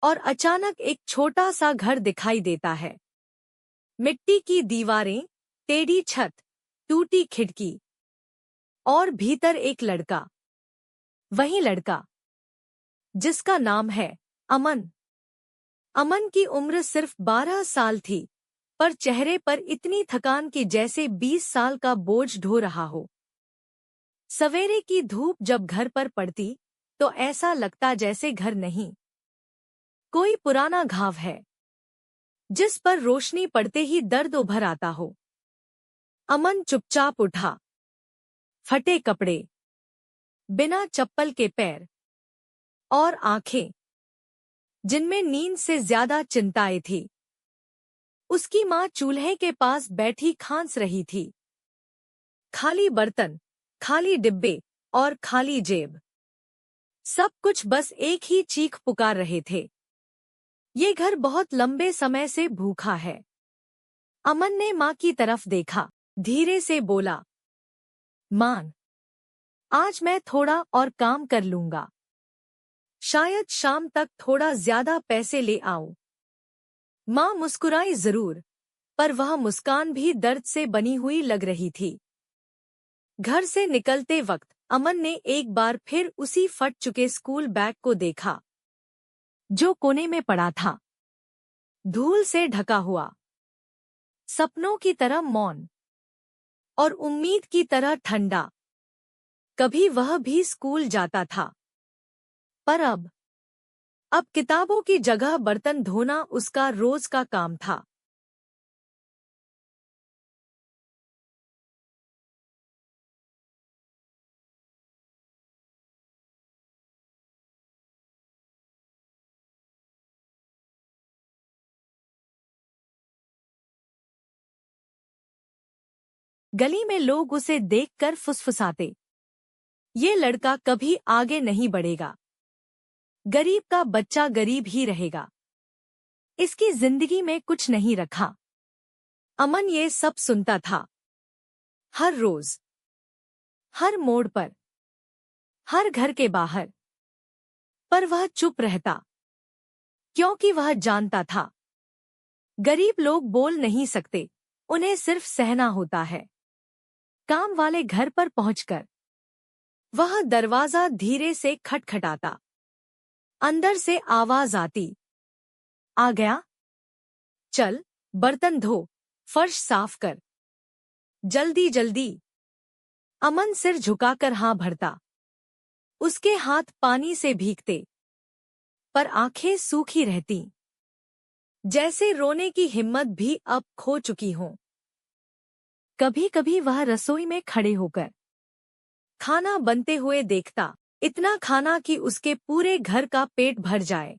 और अचानक एक छोटा सा घर दिखाई देता है। मिट्टी की दीवारें, टेढ़ी छत, टूटी खिड़की और भीतर एक लड़का। वही लड़का जिसका नाम है अमन। अमन की उम्र सिर्फ 12 साल थी, पर चेहरे पर इतनी थकान कि जैसे 20 साल का बोझ ढो रहा हो। सवेरे की धूप जब घर पर पड़ती तो ऐसा लगता जैसे घर नहीं, कोई पुराना घाव है जिस पर रोशनी पड़ते ही दर्द उभर आता हो। अमन चुपचाप उठा। फटे कपड़े, बिना चप्पल के पैर और आंखें जिनमें नींद से ज्यादा चिंताएं थी। उसकी माँ चूल्हे के पास बैठी खांस रही थी। खाली बर्तन, खाली डिब्बे और खाली जेब। सब कुछ बस एक ही चीख पुकार रहे थे, ये घर बहुत लंबे समय से भूखा है। अमन ने माँ की तरफ देखा, धीरे से बोला, माँ, आज मैं थोड़ा और काम कर लूंगा। शायद शाम तक थोड़ा ज्यादा पैसे ले आऊं। माँ मुस्कुराई जरूर, पर वह मुस्कान भी दर्द से बनी हुई लग रही थी। घर से निकलते वक्त अमन ने एक बार फिर उसी फट चुके स्कूल बैग को देखा, जो कोने में पड़ा था, धूल से ढका हुआ, सपनों की तरह मौन और उम्मीद की तरह ठंडा। कभी वह भी स्कूल जाता था, पर अब किताबों की जगह बर्तन धोना उसका रोज का काम था। गली में लोग उसे देखकर फुसफुसाते, ये लड़का कभी आगे नहीं बढ़ेगा, गरीब का बच्चा गरीब ही रहेगा, इसकी जिंदगी में कुछ नहीं रखा। अमन ये सब सुनता था, हर रोज, हर मोड़ पर, हर घर के बाहर। पर वह चुप रहता, क्योंकि वह जानता था, गरीब लोग बोल नहीं सकते, उन्हें सिर्फ सहना होता है। काम वाले घर पर पहुंचकर वह दरवाजा धीरे से खटखटाता। अंदर से आवाज आती, आ गया? चल, बर्तन धो, फर्श साफ कर, जल्दी जल्दी। अमन सिर झुकाकर हाँ भरता। उसके हाथ पानी से भीगते, पर आंखें सूखी रहती, जैसे रोने की हिम्मत भी अब खो चुकी हो। कभी कभी वह रसोई में खड़े होकर खाना बनते हुए देखता, इतना खाना कि उसके पूरे घर का पेट भर जाए।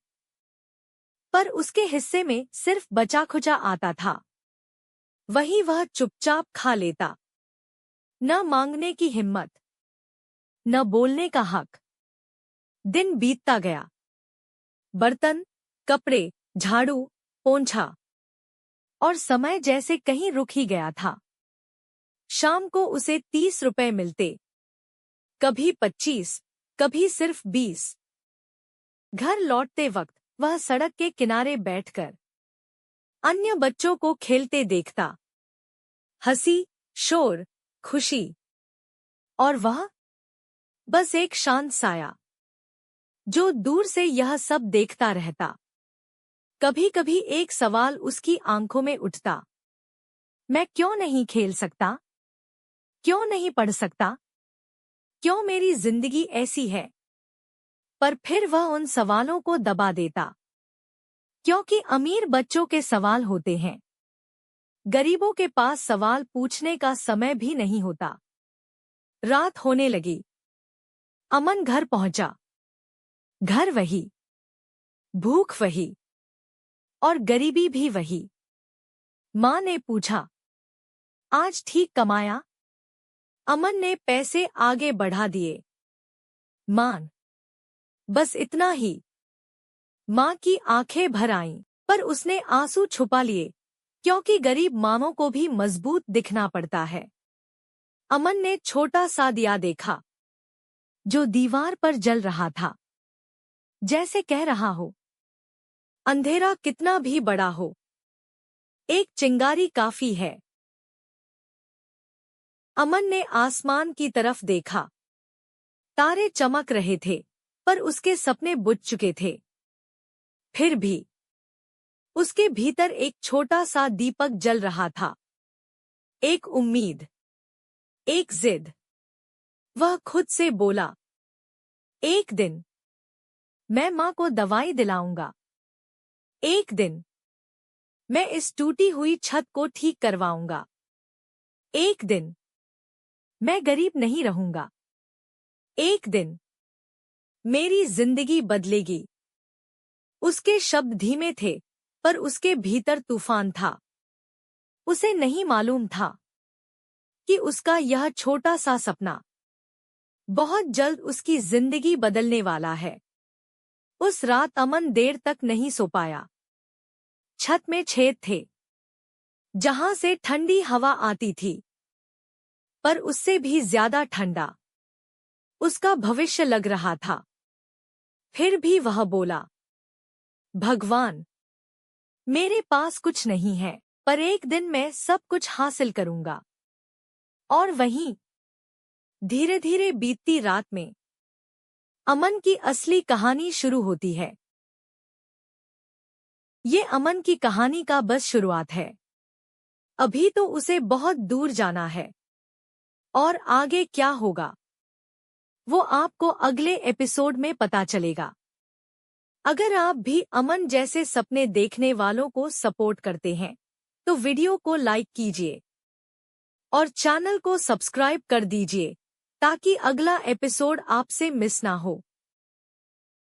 पर उसके हिस्से में सिर्फ बचा खुचा आता था, वही वह चुपचाप खा लेता। न मांगने की हिम्मत, न बोलने का हक। दिन बीतता गया। बर्तन, कपड़े, झाड़ू, पोंछा, और समय जैसे कहीं रुक ही गया था। शाम को उसे 30 रुपए मिलते, कभी 25, कभी सिर्फ 20। घर लौटते वक्त वह सड़क के किनारे बैठकर अन्य बच्चों को खेलते देखता। हंसी, शोर, खुशी, और वह बस एक शांत साया, जो दूर से यह सब देखता रहता। कभी कभी एक सवाल उसकी आंखों में उठता, मैं क्यों नहीं खेल सकता? क्यों नहीं पढ़ सकता? क्यों मेरी जिंदगी ऐसी है? पर फिर वह उन सवालों को दबा देता, क्योंकि अमीर बच्चों के सवाल होते हैं, गरीबों के पास सवाल पूछने का समय भी नहीं होता। रात होने लगी। अमन घर पहुंचा। घर वही, भूख वही, और गरीबी भी वही। माँ ने पूछा, आज ठीक कमाया? अमन ने पैसे आगे बढ़ा दिए। माँ, बस इतना ही। माँ की आंखें भर आईं, पर उसने आंसू छुपा लिए, क्योंकि गरीब माँओं को भी मजबूत दिखना पड़ता है। अमन ने छोटा सा दिया देखा, जो दीवार पर जल रहा था, जैसे कह रहा हो, अंधेरा कितना भी बड़ा हो, एक चिंगारी काफी है। अमन ने आसमान की तरफ देखा। तारे चमक रहे थे, पर उसके सपने बुझ चुके थे। फिर भी उसके भीतर एक छोटा सा दीपक जल रहा था। एक उम्मीद, एक जिद। वह खुद से बोला, एक दिन मैं माँ को दवाई दिलाऊंगा। एक दिन मैं इस टूटी हुई छत को ठीक करवाऊंगा। एक दिन मैं गरीब नहीं रहूंगा। एक दिन मेरी जिंदगी बदलेगी। उसके शब्द धीमे थे, पर उसके भीतर तूफान था। उसे नहीं मालूम था कि उसका यह छोटा सा सपना बहुत जल्द उसकी जिंदगी बदलने वाला है। उस रात अमन देर तक नहीं सो पाया। छत में छेद थे, जहां से ठंडी हवा आती थी, पर उससे भी ज्यादा ठंडा उसका भविष्य लग रहा था। फिर भी वह बोला, भगवान, मेरे पास कुछ नहीं है, पर एक दिन मैं सब कुछ हासिल करूंगा। और वहीं धीरे धीरे बीतती रात में अमन की असली कहानी शुरू होती है। ये अमन की कहानी का बस शुरुआत है। अभी तो उसे बहुत दूर जाना है, और आगे क्या होगा वो आपको अगले एपिसोड में पता चलेगा। अगर आप भी अमन जैसे सपने देखने वालों को सपोर्ट करते हैं, तो वीडियो को लाइक कीजिए और चैनल को सब्सक्राइब कर दीजिए, ताकि अगला एपिसोड आपसे मिस ना हो।